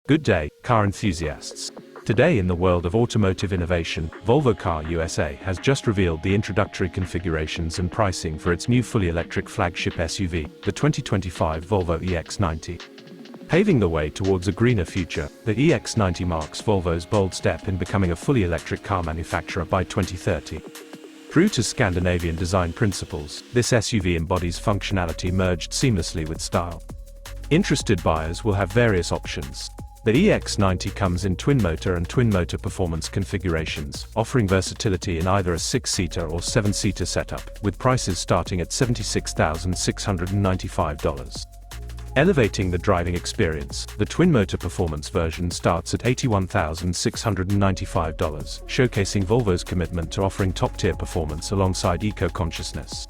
Good day, car enthusiasts. Today in the world of automotive innovation, Volvo Car USA has just revealed the introductory configurations and pricing for its new fully electric flagship SUV, the 2025 Volvo EX90. Paving the way towards a greener future, the EX90 marks Volvo's bold step in becoming a fully electric car manufacturer by 2030. True to Scandinavian design principles, this SUV embodies functionality merged seamlessly with style. Interested buyers will have various options. The EX90 comes in twin-motor and twin-motor performance configurations, offering versatility in either a 6-seater or 7-seater setup, with prices starting at $76,695. Elevating the driving experience, the twin-motor performance version starts at $81,695, showcasing Volvo's commitment to offering top-tier performance alongside eco-consciousness.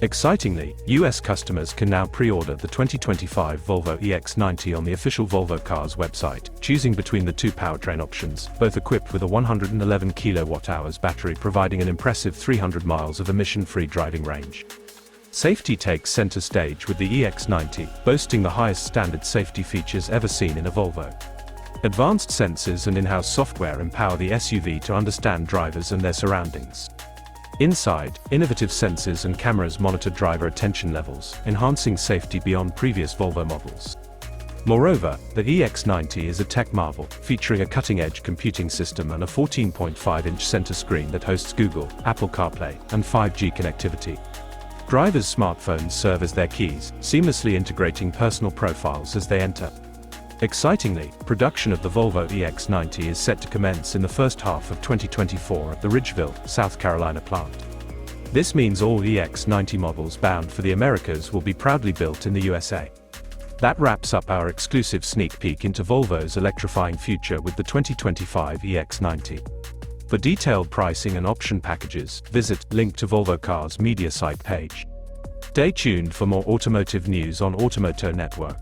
Excitingly, US customers can now pre-order the 2025 Volvo EX90 on the official Volvo Cars website, choosing between the two powertrain options, both equipped with a 111 kWh battery providing an impressive 300 miles of emission-free driving range. Safety takes center stage with the EX90, boasting the highest standard safety features ever seen in a Volvo. Advanced sensors and in-house software empower the SUV to understand drivers and their surroundings. Inside, innovative sensors and cameras monitor driver attention levels, enhancing safety beyond previous Volvo models. Moreover, the EX90 is a tech marvel, featuring a cutting-edge computing system and a 14.5-inch center screen that hosts Google, Apple CarPlay, and 5G connectivity. Drivers' smartphones serve as their keys, seamlessly integrating personal profiles as they enter. Excitingly, production of the Volvo EX90 is set to commence in the first half of 2024 at the Ridgeville, South Carolina plant. This means all EX90 models bound for the Americas will be proudly built in the USA. That wraps up our exclusive sneak peek into Volvo's electrifying future with the 2025 EX90. For detailed pricing and option packages, visit link to Volvo Cars media site page. Stay tuned for more automotive news on Automoto Network.